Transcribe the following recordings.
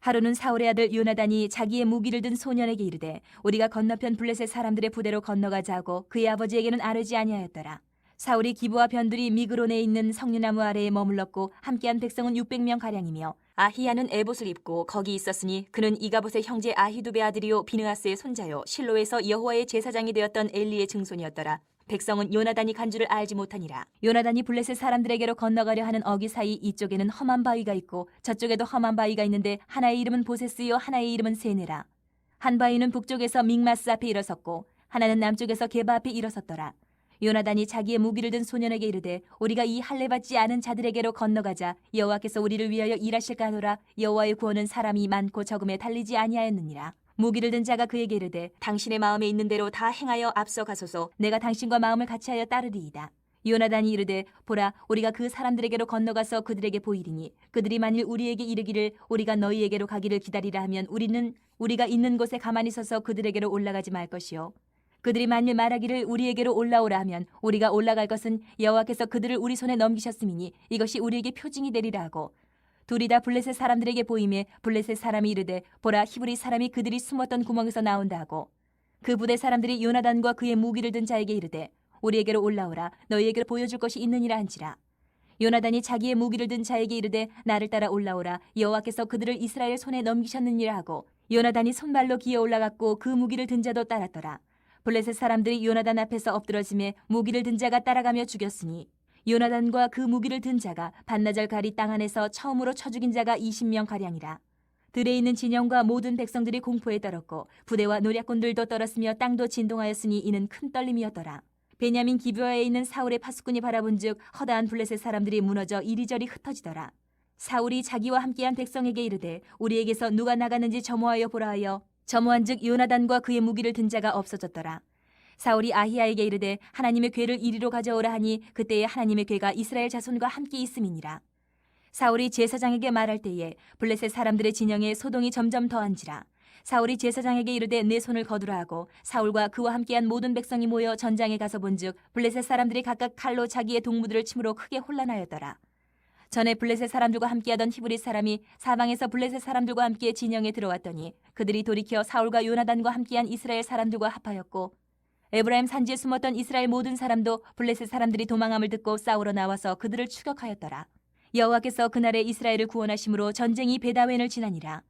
하루는 사울의 아들 요나단이 자기의 무기를 든 소년에게 이르되 우리가 건너편 블레셋 사람들의 부대로 건너가자 하고 그의 아버지에게는 아뢰지 아니하였더라. 사울이 기브와 변두리 미그론에 있는 석류나무 아래에 머물렀고 함께한 백성은 600명 가량이며 아히야는 에봇을 입고 거기 있었으니 그는 이가봇의 형제 아히두베 아들이요 비느하스의 손자요 실로에서 여호와의 제사장이 되었던 엘리의 증손이었더라. 백성은 요나단이 간 줄을 알지 못하니라. 요나단이 블레셋 사람들에게로 건너가려 하는 어기 사이 이쪽에는 험한 바위가 있고 저쪽에도 험한 바위가 있는데 하나의 이름은 보세스요 하나의 이름은 세네라. 한 바위는 북쪽에서 믹마스 앞에 일어섰고 하나는 남쪽에서 게바 앞에 일어섰더라. 요나단이 자기의 무기를 든 소년에게 이르되 우리가 이 할례받지 않은 자들에게로 건너가자. 여호와께서 우리를 위하여 일하실까 하노라. 여호와의 구원은 사람이 많고 적음에 달리지 아니하였느니라. 무기를 든 자가 그에게 이르되 당신의 마음에 있는 대로 다 행하여 앞서 가소서. 내가 당신과 마음을 같이하여 따르리이다. 요나단이 이르되 보라 우리가 그 사람들에게로 건너가서 그들에게 보이리니 그들이 만일 우리에게 이르기를 우리가 너희에게로 가기를 기다리라 하면 우리는 우리가 있는 곳에 가만히 서서 그들에게로 올라가지 말 것이요 그들이 만일 말하기를 우리에게로 올라오라 하면 우리가 올라갈 것은 여호와께서 그들을 우리 손에 넘기셨음이니 이것이 우리에게 표징이 되리라 하고 둘이 다 블레셋 사람들에게 보이매 블레셋 사람이 이르되 보라 히브리 사람이 그들이 숨었던 구멍에서 나온다 하고 그 부대 사람들이 요나단과 그의 무기를 든 자에게 이르되 우리에게로 올라오라 너희에게로 보여줄 것이 있느니라 한지라. 요나단이 자기의 무기를 든 자에게 이르되 나를 따라 올라오라 여호와께서 그들을 이스라엘 손에 넘기셨느니라 하고 요나단이 손발로 기어 올라갔고 그 무기를 든 자도 따랐더라. 블레셋 사람들이 요나단 앞에서 엎드러짐에 무기를 든 자가 따라가며 죽였으니 요나단과 그 무기를 든 자가 반나절 가리 땅 안에서 처음으로 쳐 죽인 자가 20명 가량이라. 들에 있는 진영과 모든 백성들이 공포에 떨었고 부대와 노략군들도 떨었으며 땅도 진동하였으니 이는 큰 떨림이었더라. 베냐민 기브아에 있는 사울의 파수꾼이 바라본즉 허다한 블레셋 사람들이 무너져 이리저리 흩어지더라. 사울이 자기와 함께한 백성에게 이르되 우리에게서 누가 나갔는지 점호하여 보라 하여 점호한즉 요나단과 그의 무기를 든 자가 없어졌더라. 사울이 아히야에게 이르되 하나님의 궤를 이리로 가져오라 하니 그때에 하나님의 궤가 이스라엘 자손과 함께 있음이니라. 사울이 제사장에게 말할 때에 블레셋 사람들의 진영에 소동이 점점 더한지라. 사울이 제사장에게 이르되 내 손을 거두라 하고 사울과 그와 함께한 모든 백성이 모여 전장에 가서 본즉 블레셋 사람들이 각각 칼로 자기의 동무들을 침으로 크게 혼란하였더라. 전에 블레셋 사람들과 함께하던 히브리 사람이 사방에서 블레셋 사람들과 함께 진영에 들어왔더니 그들이 돌이켜 사울과 요나단과 함께한 이스라엘 사람들과 합하였고 에브라임 산지에 숨었던 이스라엘 모든 사람도 블레셋 사람들이 도망함을 듣고 싸우러 나와서 그들을 추격하였더라. 여호와께서 그날에 이스라엘을 구원하심으로 전쟁이 베다웬을 지나니라.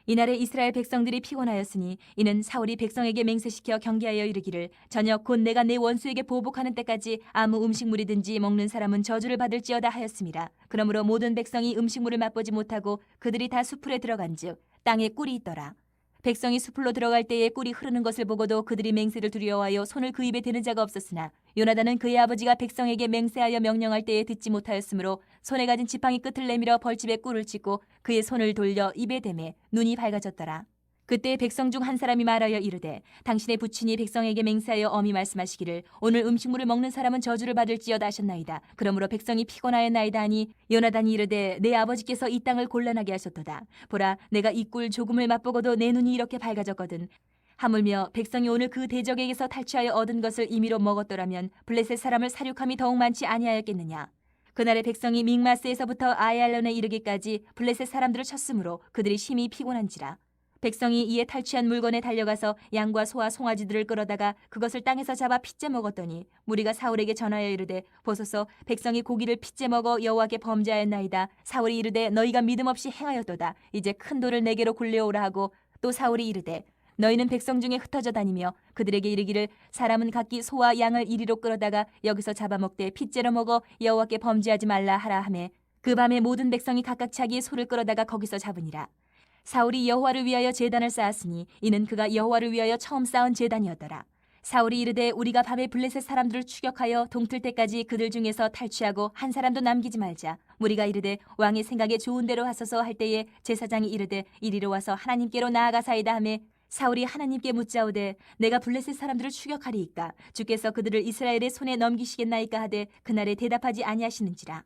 이날에 이스라엘 백성들이 피곤하였으니 이는 사울이 백성에게 맹세시켜 경계하여 이르기를 저녁 곧 내가 내 원수에게 보복하는 때까지 아무 음식물이든지 먹는 사람은 저주를 받을지어다 하였습니다. 그러므로 모든 백성이 음식물을 맛보지 못하고 그들이 다 수풀에 들어간즉 땅에 꿀이 있더라. 백성이 수풀로 들어갈 때에 꿀이 흐르는 것을 보고도 그들이 맹세를 두려워하여 손을 그 입에 대는 자가 없었으나 요나단은 그의 아버지가 백성에게 맹세하여 명령할 때에 듣지 못하였으므로 손에 가진 지팡이 끝을 내밀어 벌집에 꿀을 찍고 그의 손을 돌려 입에 대매 눈이 밝아졌더라. 그때 백성 중 한 사람이 말하여 이르되 당신의 부친이 백성에게 맹세하여 엄히 말씀하시기를 오늘 음식물을 먹는 사람은 저주를 받을지어다 하셨나이다. 그러므로 백성이 피곤하였나이다 하니 요나단이 이르되 내 아버지께서 이 땅을 곤란하게 하셨도다. 보라 내가 이 꿀 조금을 맛보고도 내 눈이 이렇게 밝아졌거든. 하물며 백성이 오늘 그 대적에게서 탈취하여 얻은 것을 임의로 먹었더라면 블레셋 사람을 사륙함이 더욱 많지 아니하였겠느냐. 그날의 백성이 믹마스에서부터 아얄론에 이르기까지 블레셋 사람들을 쳤으므로 그들이 심히 피곤한지라. 백성이 이에 탈취한 물건에 달려가서 양과 소와 송아지들을 끌어다가 그것을 땅에서 잡아 핏째 먹었더니 무리가 사울에게 전하여 이르되 보소서 백성이 고기를 핏째 먹어 여호와께 범죄하였나이다. 사울이 이르되 너희가 믿음 없이 행하였도다. 이제 큰 돌을 내게로 굴려오라 하고 또 사울이 이르되 너희는 백성 중에 흩어져 다니며 그들에게 이르기를 사람은 각기 소와 양을 이리로 끌어다가 여기서 잡아먹되 핏째로 먹어 여호와께 범죄하지 말라 하라 하매 그 밤에 모든 백성이 각각 자기의 소를 끌어다가 거기서 잡으니라. 사울이 여호와를 위하여 제단을 쌓았으니 이는 그가 여호와를 위하여 처음 쌓은 제단이었더라. 사울이 이르되 우리가 밤에 블레셋 사람들을 추격하여 동틀 때까지 그들 중에서 탈취하고 한 사람도 남기지 말자. 무리가 이르되 왕의 생각에 좋은 대로 하소서 할 때에 제사장이 이르되 이리로 와서 하나님께로 나아가사이다 하매 사울이 하나님께 묻자오되 내가 블레셋 사람들을 추격하리이까 주께서 그들을 이스라엘의 손에 넘기시겠나이까 하되 그날에 대답하지 아니하시는지라.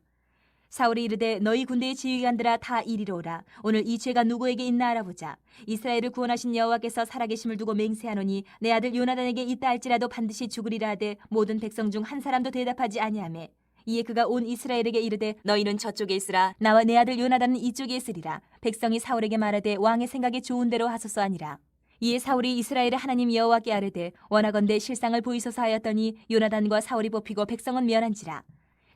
사울이 이르되 너희 군대의 지휘관들아 다 이리로 오라. 오늘 이 죄가 누구에게 있나 알아보자. 이스라엘을 구원하신 여호와께서 살아계심을 두고 맹세하노니 내 아들 요나단에게 있다 할지라도 반드시 죽으리라 하되 모든 백성 중 한 사람도 대답하지 아니하매 이에 그가 온 이스라엘에게 이르되 너희는 저쪽에 있으라 나와 내 아들 요나단은 이쪽에 있으리라. 백성이 사울에게 말하되 왕의 생각에 좋은 대로 하소서 하니라. 이에 사울이 이스라엘의 하나님 여호와께 아뢰되 원하건대 실상을 보이소서 하였더니 요나단과 사울이 뽑히고 백성은 멸한지라.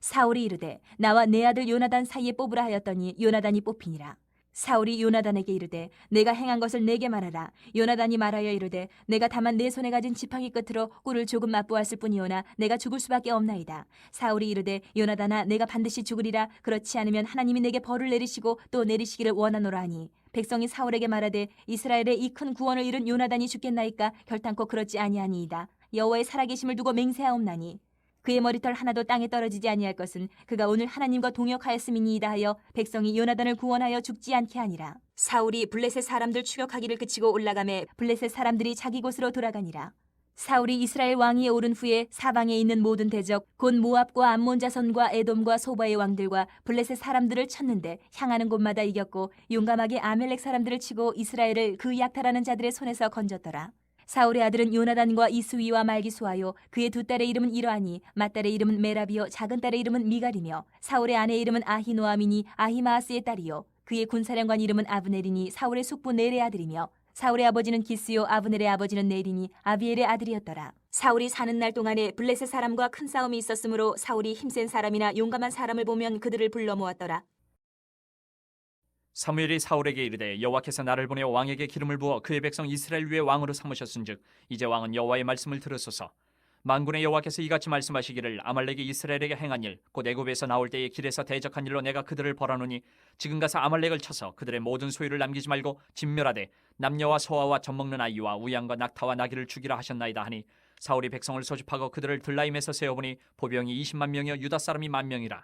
사울이 이르되 나와 내 아들 요나단 사이에 뽑으라 하였더니 요나단이 뽑히니라. 사울이 요나단에게 이르되 내가 행한 것을 내게 말하라. 요나단이 말하여 이르되 내가 다만 내 손에 가진 지팡이 끝으로 꿀을 조금 맛보았을 뿐이오나 내가 죽을 수밖에 없나이다. 사울이 이르되 요나단아 내가 반드시 죽으리라. 그렇지 않으면 하나님이 내게 벌을 내리시고 또 내리시기를 원하노라 하니 백성이 사울에게 말하되 이스라엘의 이 큰 구원을 이룬 요나단이 죽겠나이까 결탄코 그렇지 아니하니이다. 여호와의 살아계심을 두고 맹세하옵나니 그의 머리털 하나도 땅에 떨어지지 아니할 것은 그가 오늘 하나님과 동역하였음이니이다 하여 백성이 요나단을 구원하여 죽지 않게 하니라. 사울이 블레셋 사람들 추격하기를 그치고 올라가매 블레셋 사람들이 자기 곳으로 돌아가니라. 사울이 이스라엘 왕위에 오른 후에 사방에 있는 모든 대적 곧 모압과 암몬 자손과 에돔과 소바의 왕들과 블레셋 사람들을 쳤는데 향하는 곳마다 이겼고 용감하게 아멜렉 사람들을 치고 이스라엘을 그 약탈하는 자들의 손에서 건졌더라. 사울의 아들은 요나단과 이스위와 말기수하요 그의 두 딸의 이름은 이러하니 맏딸의 이름은 메라비요 작은 딸의 이름은 미갈이며 사울의 아내의 이름은 아히노아미니 아히마아스의 딸이요 그의 군사령관 이름은 아브넬이니 사울의 숙부 넬의 아들이며 사울의 아버지는 기스요 아브넬의 아버지는 넬이니 아비엘의 아들이었더라. 사울이 사는 날 동안에 블레셋 사람과 큰 싸움이 있었으므로 사울이 힘센 사람이나 용감한 사람을 보면 그들을 불러 모았더라. 사무엘이 사울에게 이르되 여호와께서 나를 보내 왕에게 기름을 부어 그의 백성 이스라엘 위에 왕으로 삼으셨은즉 이제 왕은 여호와의 말씀을 들으소서. 만군의 여호와께서 이같이 말씀하시기를 아말렉이 이스라엘에게 행한 일 곧 애굽에서 나올 때에 길에서 대적한 일로 내가 그들을 벌하노니 지금 가서 아말렉을 쳐서 그들의 모든 소유를 남기지 말고 진멸하되 남녀와 소아와 젖먹는 아이와 우양과 낙타와 나귀를 죽이라 하셨나이다 하니 사울이 백성을 소집하고 그들을 들라임에서 세어보니 보병이 20만 명이요 유다 사람이 10,000명이라.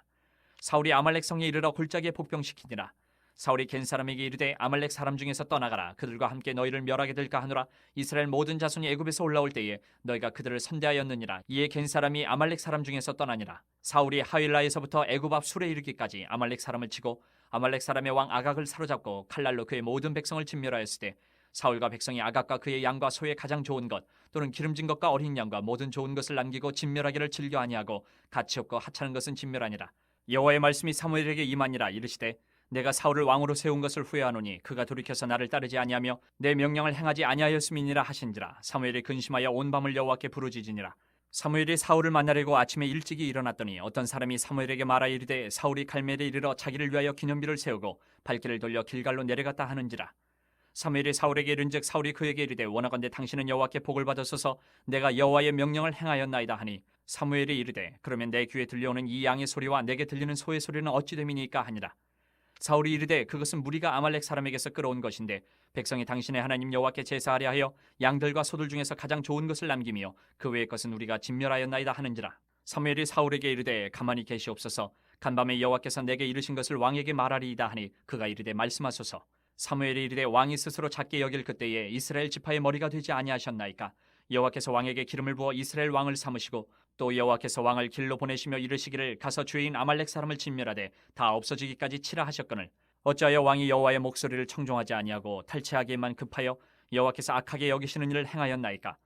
사울이 아말렉 성에 이르러 골짜기에 복병시키니라. 사울이 겐 사람에게 이르되 아말렉 사람 중에서 떠나가라. 그들과 함께 너희를 멸하게 될까 하노라. 이스라엘 모든 자손이 애굽에서 올라올 때에 너희가 그들을 선대하였느니라. 이에 겐 사람이 아말렉 사람 중에서 떠나니라. 사울이 하윌라에서부터 애굽 앞 술에 이르기까지 아말렉 사람을 치고 아말렉 사람의 왕 아각을 사로잡고 칼날로 그의 모든 백성을 진멸하였을 때 사울과 백성이 아각과 그의 양과 소의 가장 좋은 것 또는 기름진 것과 어린 양과 모든 좋은 것을 남기고 진멸하기를 즐겨 아니하고 가치 없고 하찮은 것은 진멸하니라. 여호와의 말씀이 사무엘에게 임하니라. 이르시되 내가 사울을 왕으로 세운 것을 후회하노니 그가 돌이켜서 나를 따르지 아니하며 내 명령을 행하지 아니하였음이니라 하신지라. 사무엘이 근심하여 온 밤을 여호와께 부르짖으니라. 사무엘이 사울을 만나려고 아침에 일찍이 일어났더니 어떤 사람이 사무엘에게 말하여 이르되 사울이 갈멜에 이르러 자기를 위하여 기념비를 세우고 발길을 돌려 길갈로 내려갔다 하는지라. 사무엘이 사울에게 이른즉 사울이 그에게 이르되 원하건대 당신은 여호와께 복을 받으소서. 내가 여호와의 명령을 행하였나이다 하니 사무엘이 이르되 그러면 내 귀에 들려오는 이 양의 소리와 내게 들리는 소의 소리는 어찌 됨이니까 하니라. 사울이 이르되 그것은 무리가 아말렉 사람에게서 끌어온 것인데 백성이 당신의 하나님 여호와께 제사하려 하여 양들과 소들 중에서 가장 좋은 것을 남기며 그 외의 것은 우리가 진멸하였나이다 하는지라. 사무엘이 사울에게 이르되 가만히 계시옵소서. 간밤에 여호와께서 내게 이르신 것을 왕에게 말하리이다 하니 그가 이르되 말씀하소서. 사무엘이 이르되 왕이 스스로 작게 여길 그때에 이스라엘 지파의 머리가 되지 아니하셨나이까. 여호와께서 왕에게 기름을 부어 이스라엘 왕을 삼으시고 또 여호와께서 왕을 길로 보내시며 이르시기를 가서 주인 아말렉 사람을 진멸하되 다 없어지기까지 치라 하셨거늘 어찌하여 왕이 여호와의 목소리를 청종하지 아니하고 탈취하기에만 급하여 여호와께서 악하게 여기시는 일을 행하였나이까.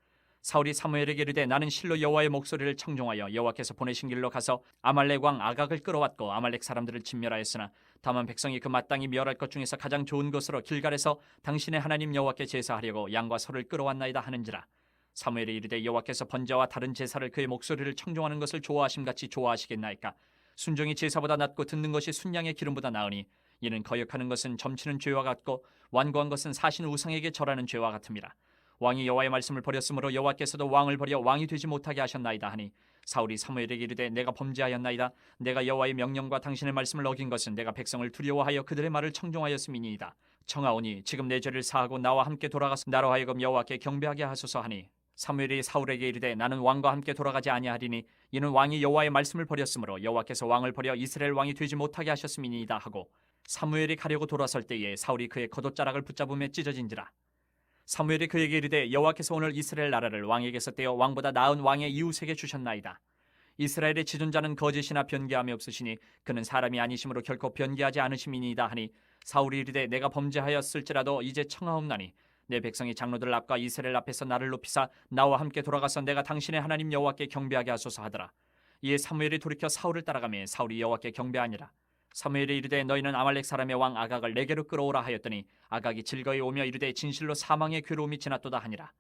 사울이 사무엘에게 이르되 나는 실로 여호와의 목소리를 청종하여 여호와께서 보내신 길로 가서 아말렉 왕 아각을 끌어왔고 아말렉 사람들을 진멸하였으나 다만 백성이 그 마땅히 멸할 것 중에서 가장 좋은 것으로 길갈에서 당신의 하나님 여호와께 제사하려고 양과 소를 끌어왔나이다 하는지라. 사무엘이 이르되 여호와께서 번제와 다른 제사를 그의 목소리를 청종하는 것을 좋아하심같이 좋아하시겠나이까. 순종이 제사보다 낫고 듣는 것이 순양의 기름보다 나으니 이는 거역하는 것은 점치는 죄와 같고 완고한 것은 사신 우상에게 절하는 죄와 같음이라. 왕이 여호와의 말씀을 버렸으므로 여호와께서도 왕을 버려 왕이 되지 못하게 하셨나이다 하니 사울이 사무엘에게 이르되 내가 범죄하였나이다. 내가 여호와의 명령과 당신의 말씀을 어긴 것은 내가 백성을 두려워하여 그들의 말을 청종하였음이니이다. 청하오니 지금 내 죄를 사하고 나와 함께 돌아가서 나로 하여금 여호와께 경배하게 하소서 하니 사무엘이 사울에게 이르되 나는 왕과 함께 돌아가지 아니하리니 이는 왕이 여호와의 말씀을 버렸으므로 여호와께서 왕을 버려 이스라엘 왕이 되지 못하게 하셨음이니이다 하고 사무엘이 가려고 돌아설 때에 사울이 그의 겉옷자락을 붙잡음에 찢어진지라. 사무엘이 그에게 이르되 여호와께서 오늘 이스라엘 나라를 왕에게서 떼어 왕보다 나은 왕의 이웃에게 주셨나이다. 이스라엘의 지존자는 거짓이나 변개함이 없으시니 그는 사람이 아니심으로 결코 변개하지 않으심이니이다 하니 사울이 이르되 내가 범죄하였을지라도 이제 청하옵나니 내 백성이 장로들 앞과 이스라엘 앞에서 나를 높이사 나와 함께 돌아가서 내가 당신의 하나님 여호와께 경배하게 하소서 하더라. 이에 사무엘이 돌이켜 사울을 따라가며 사울이 여호와께 경배하니라. 사무엘이 이르되 너희는 아말렉 사람의 왕 아각을 내게로 끌어오라 하였더니 아각이 즐거이 오며 이르되 진실로 사망의 괴로움이 지났도다 하니라.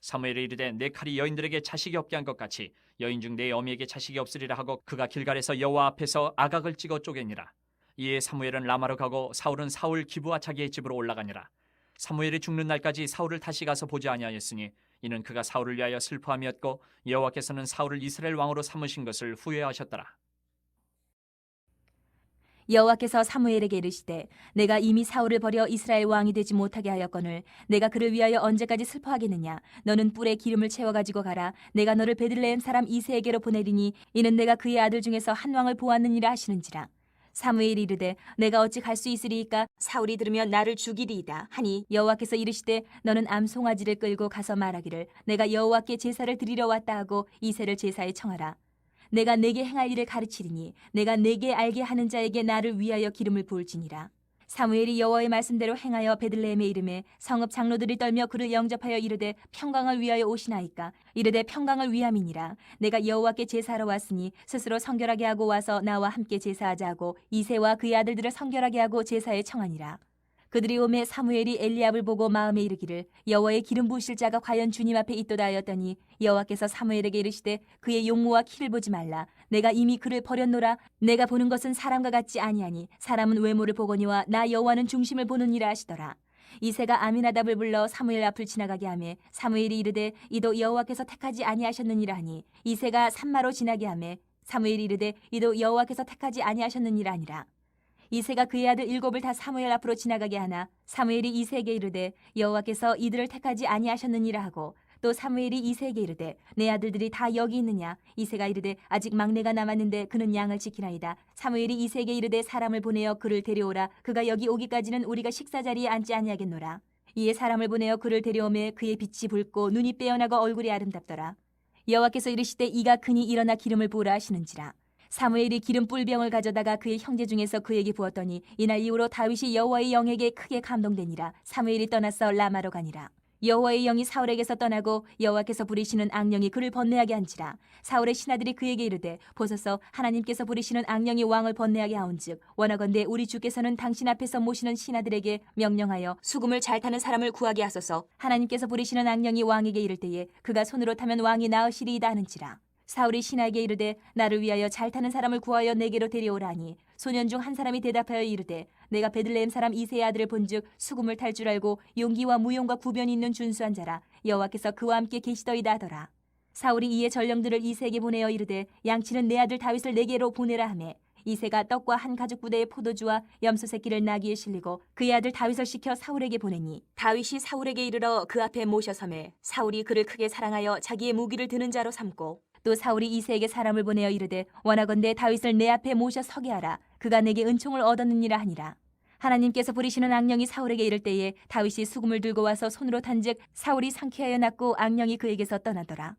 사무엘이 이르되 내 칼이 여인들에게 자식이 없게 한 것 같이 여인 중 내 어미에게 자식이 없으리라 하고 그가 길갈에서 여호와 앞에서 아각을 찍어 쪼개니라. 이에 사무엘은 라마로 가고 사울은 사울 기브와 자기의 집으로 올라가니라. 사무엘이 죽는 날까지 사울을 다시 가서 보지 아니하였으니 이는 그가 사울을 위하여 슬퍼함이었고 여호와께서는 사울을 이스라엘 왕으로 삼으신 것을 후회하셨더라. 여호와께서 사무엘에게 이르시되 내가 이미 사울을 버려 이스라엘 왕이 되지 못하게 하였거늘 내가 그를 위하여 언제까지 슬퍼하겠느냐. 너는 뿔에 기름을 채워 가지고 가라. 내가 너를 베들레헴 사람 이새에게로 보내리니 이는 내가 그의 아들 중에서 한 왕을 보았느니라 하시는지라. 사무엘이 이르되 내가 어찌 갈 수 있으리이까. 사울이 들으면 나를 죽이리이다 하니 여호와께서 이르시되 너는 암송아지를 끌고 가서 말하기를 내가 여호와께 제사를 드리러 왔다 하고 이새를 제사에 청하라. 내가 내게 행할 일을 가르치리니 내가 내게 알게 하는 자에게 나를 위하여 기름을 부을지니라. 사무엘이 여호와의 말씀대로 행하여 베들레헴에 이르매 성읍 장로들이 떨며 그를 영접하여 이르되 평강을 위하여 오시나이까. 이르되 평강을 위함이니라. 내가 여호와께 제사하러 왔으니 스스로 성결하게 하고 와서 나와 함께 제사하자 하고 이새와 그의 아들들을 성결하게 하고 제사에 청하니라. 그들이 오매 사무엘이 엘리압을 보고 마음에 이르기를 여호와의 기름 부으실 자가 과연 주님 앞에 있도다 하였더니 여호와께서 사무엘에게 이르시되 그의 용모와 키를 보지 말라. 내가 이미 그를 버렸노라. 내가 보는 것은 사람과 같지 아니하니 사람은 외모를 보거니와 나 여호와는 중심을 보느니라 하시더라. 이새가 아미나답을 불러 사무엘 앞을 지나가게 하매 사무엘이 이르되 이도 여호와께서 택하지 아니하셨느니라 하니 이새가 산마로 지나게 하매 사무엘이 이르되 이도 여호와께서 택하지 아니하셨느니라 하니라. 이새가 그의 아들 7을 다 사무엘 앞으로 지나가게 하나 사무엘이 이새에게 이르되 여호와께서 이들을 택하지 아니하셨느니라 하고 또 사무엘이 이새에게 이르되 내 아들들이 다 여기 있느냐. 이새가 이르되 아직 막내가 남았는데 그는 양을 지키나이다. 사무엘이 이새에게 이르되 사람을 보내어 그를 데려오라. 그가 여기 오기까지는 우리가 식사 자리에 앉지 아니하겠노라. 이에 사람을 보내어 그를 데려오매 그의 빛이 붉고 눈이 빼어나고 얼굴이 아름답더라. 여호와께서 이르시되 이가 크니 일어나 기름을 부으라 하시는지라. 사무엘이 기름 뿔병을 가져다가 그의 형제 중에서 그에게 부었더니 이날 이후로 다윗이 여호와의 영에게 크게 감동되니라. 사무엘이 떠나서 라마로 가니라. 여호와의 영이 사울에게서 떠나고 여호와께서 부리시는 악령이 그를 번뇌하게 한지라. 사울의 신하들이 그에게 이르되 보소서 하나님께서 부리시는 악령이 왕을 번뇌하게 하온즉 원하건대 우리 주께서는 당신 앞에서 모시는 신하들에게 명령하여 수금을 잘 타는 사람을 구하게 하소서. 하나님께서 부리시는 악령이 왕에게 이를 때에 그가 손으로 타면 왕이 나으시리이다 하는지라. 사울이 신하에게 이르되 나를 위하여 잘 타는 사람을 구하여 내게로 데려오라 하니 소년 중 한 사람이 대답하여 이르되 내가 베들레헴 사람 이새의 아들을 본즉 수금을 탈 줄 알고 용기와 무용과 구변이 있는 준수한 자라. 여호와께서 그와 함께 계시더이다 하더라. 사울이 이에 전령들을 이새에게 보내어 이르되 양치는 내 아들 다윗을 내게로 보내라 하매 이새가 떡과 한 가죽 부대의 포도주와 염소 새끼를 나귀에 실리고 그의 아들 다윗을 시켜 사울에게 보내니 다윗이 사울에게 이르러 그 앞에 모셔서매 사울이 그를 크게 사랑하여 자기의 무기를 드는 자로 삼고 또 사울이 이새에게 사람을 보내어 이르되 원하건대 다윗을 내 앞에 모셔 서게 하라. 그가 내게 은총을 얻었느니라 하니라. 하나님께서 부리시는 악령이 사울에게 이를 때에 다윗이 수금을 들고 와서 손으로 탄즉 사울이 상쾌하여 났고 악령이 그에게서 떠나더라.